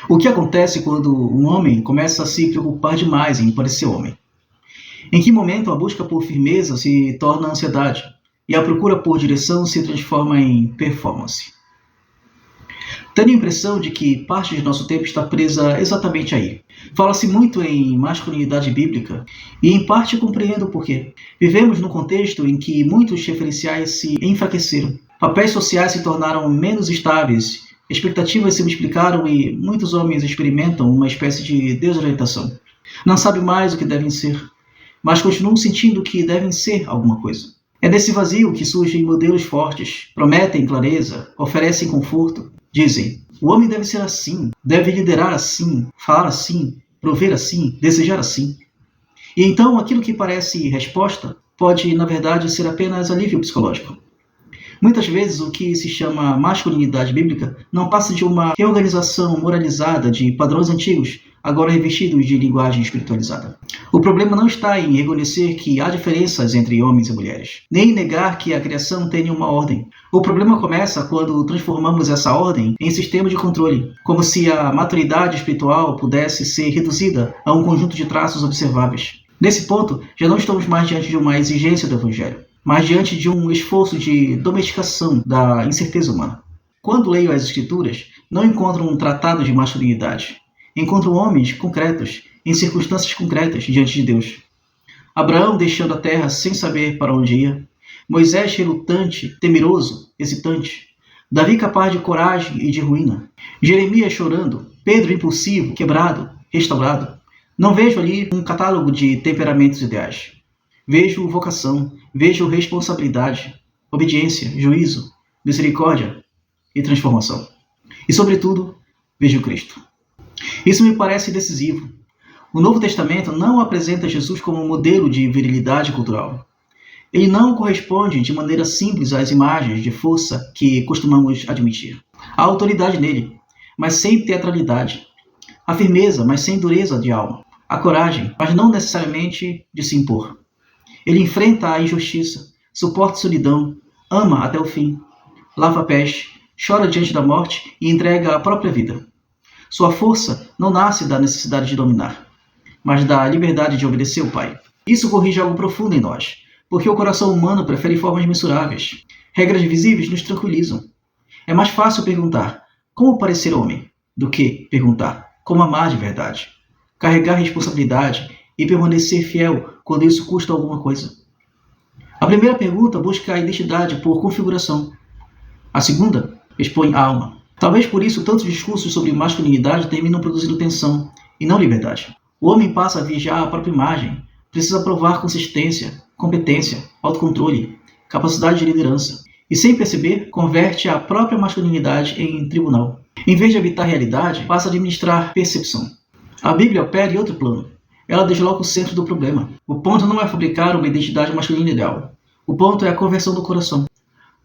O que acontece quando um homem começa a se preocupar demais em parecer homem? Em que momento a busca por firmeza se torna ansiedade e a procura por direção se transforma em performance? Tenho a impressão de que parte de nosso tempo está presa exatamente aí. Fala-se muito em masculinidade bíblica e em parte compreendo o porquê. Vivemos num contexto em que muitos referenciais se enfraqueceram. Papéis sociais se tornaram menos estáveis, expectativas se multiplicaram e muitos homens experimentam uma espécie de desorientação. Não sabem mais o que devem ser, mas continuam sentindo que devem ser alguma coisa. É desse vazio que surgem modelos fortes, prometem clareza, oferecem conforto. Dizem, o homem deve ser assim, deve liderar assim, falar assim, prover assim, desejar assim. E então aquilo que parece resposta pode, na verdade, ser apenas alívio psicológico. Muitas vezes o que se chama masculinidade bíblica não passa de uma reorganização moralizada de padrões antigos, agora revestidos de linguagem espiritualizada. O problema não está em reconhecer que há diferenças entre homens e mulheres, nem em negar que a criação tem uma ordem. O problema começa quando transformamos essa ordem em sistema de controle, como se a maturidade espiritual pudesse ser reduzida a um conjunto de traços observáveis. Nesse ponto, já não estamos mais diante de uma exigência do Evangelho, mas diante de um esforço de domesticação da incerteza humana. Quando leio as Escrituras, não encontro um tratado de masculinidade. Encontro homens concretos, em circunstâncias concretas diante de Deus. Abraão deixando a terra sem saber para onde ia. Moisés relutante, temeroso, hesitante. Davi capaz de coragem e de ruína. Jeremias chorando. Pedro impulsivo, quebrado, restaurado. Não vejo ali um catálogo de temperamentos ideais. Vejo vocação, vejo responsabilidade, obediência, juízo, misericórdia e transformação. E, sobretudo, vejo Cristo. Isso me parece decisivo. O Novo Testamento não apresenta Jesus como um modelo de virilidade cultural. Ele não corresponde de maneira simples às imagens de força que costumamos admitir. Há autoridade nele, mas sem teatralidade. A firmeza, mas sem dureza de alma. A coragem, mas não necessariamente de se impor. Ele enfrenta a injustiça, suporta a solidão, ama até o fim, lava pés, chora diante da morte e entrega a própria vida. Sua força não nasce da necessidade de dominar, mas da liberdade de obedecer ao Pai. Isso corrige algo profundo em nós, porque o coração humano prefere formas mensuráveis. Regras visíveis nos tranquilizam. É mais fácil perguntar como parecer homem do que perguntar como amar de verdade, carregar responsabilidade e permanecer fiel quando isso custa alguma coisa. A primeira pergunta busca a identidade por configuração. A segunda expõe a alma. Talvez por isso tantos discursos sobre masculinidade terminam produzindo tensão e não liberdade. O homem passa a vigiar a própria imagem, precisa provar consistência, competência, autocontrole, capacidade de liderança. E sem perceber, converte a própria masculinidade em tribunal. Em vez de habitar a realidade, passa a administrar percepção. A Bíblia opera em outro plano. Ela desloca o centro do problema. O ponto não é fabricar uma identidade masculina ideal. O ponto é a conversão do coração.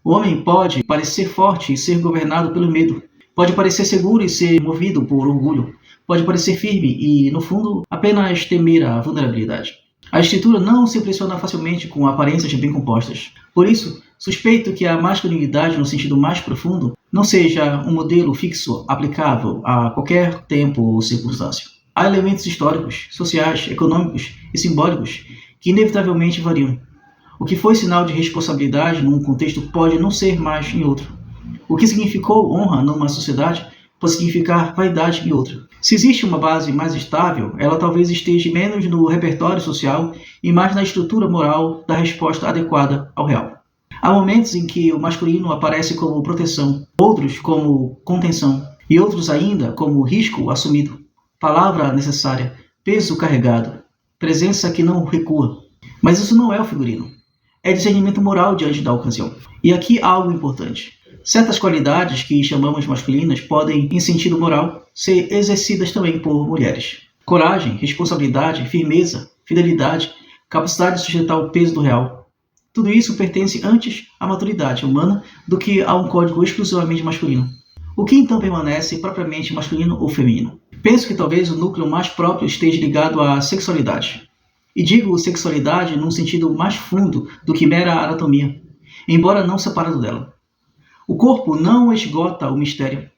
O homem pode parecer forte e ser governado pelo medo. Pode parecer seguro e ser movido por orgulho. Pode parecer firme e, no fundo, apenas temer a vulnerabilidade. A Escritura não se impressiona facilmente com aparências bem compostas. Por isso, suspeito que a masculinidade, no sentido mais profundo, não seja um modelo fixo aplicável a qualquer tempo ou circunstância. Há elementos históricos, sociais, econômicos e simbólicos que inevitavelmente variam. O que foi sinal de responsabilidade num contexto pode não ser mais em outro. O que significou honra numa sociedade pode significar vaidade em outra. Se existe uma base mais estável, ela talvez esteja menos no repertório social e mais na estrutura moral da resposta adequada ao real. Há momentos em que o masculino aparece como proteção, outros como contenção e outros ainda como risco assumido. Palavra necessária, peso carregado, presença que não recua. Mas isso não é o figurino. É discernimento moral diante da ocasião. E aqui há algo importante. Certas qualidades que chamamos masculinas podem, em sentido moral, ser exercidas também por mulheres. Coragem, responsabilidade, firmeza, fidelidade, capacidade de sustentar o peso do real. Tudo isso pertence antes à maturidade humana do que a um código exclusivamente masculino. O que então permanece propriamente masculino ou feminino? Penso que talvez o núcleo mais próprio esteja ligado à sexualidade. E digo sexualidade num sentido mais fundo do que mera anatomia, embora não separado dela. O corpo não esgota o mistério,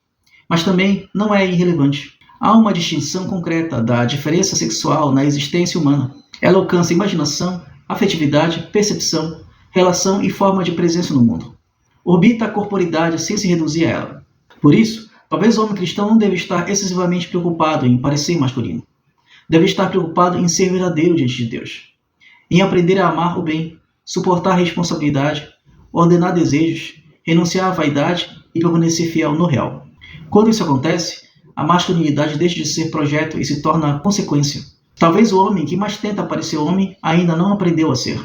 mas também não é irrelevante. Há uma distinção concreta da diferença sexual na existência humana. Ela alcança imaginação, afetividade, percepção, relação e forma de presença no mundo. Orbita a corporidade sem se reduzir a ela. Por isso, talvez o homem cristão não deve estar excessivamente preocupado em parecer masculino. Deve estar preocupado em ser verdadeiro diante de Deus, em aprender a amar o bem, suportar a responsabilidade, ordenar desejos, renunciar à vaidade e permanecer fiel no real. Quando isso acontece, a masculinidade deixa de ser projeto e se torna consequência. Talvez o homem que mais tenta parecer homem ainda não aprendeu a ser.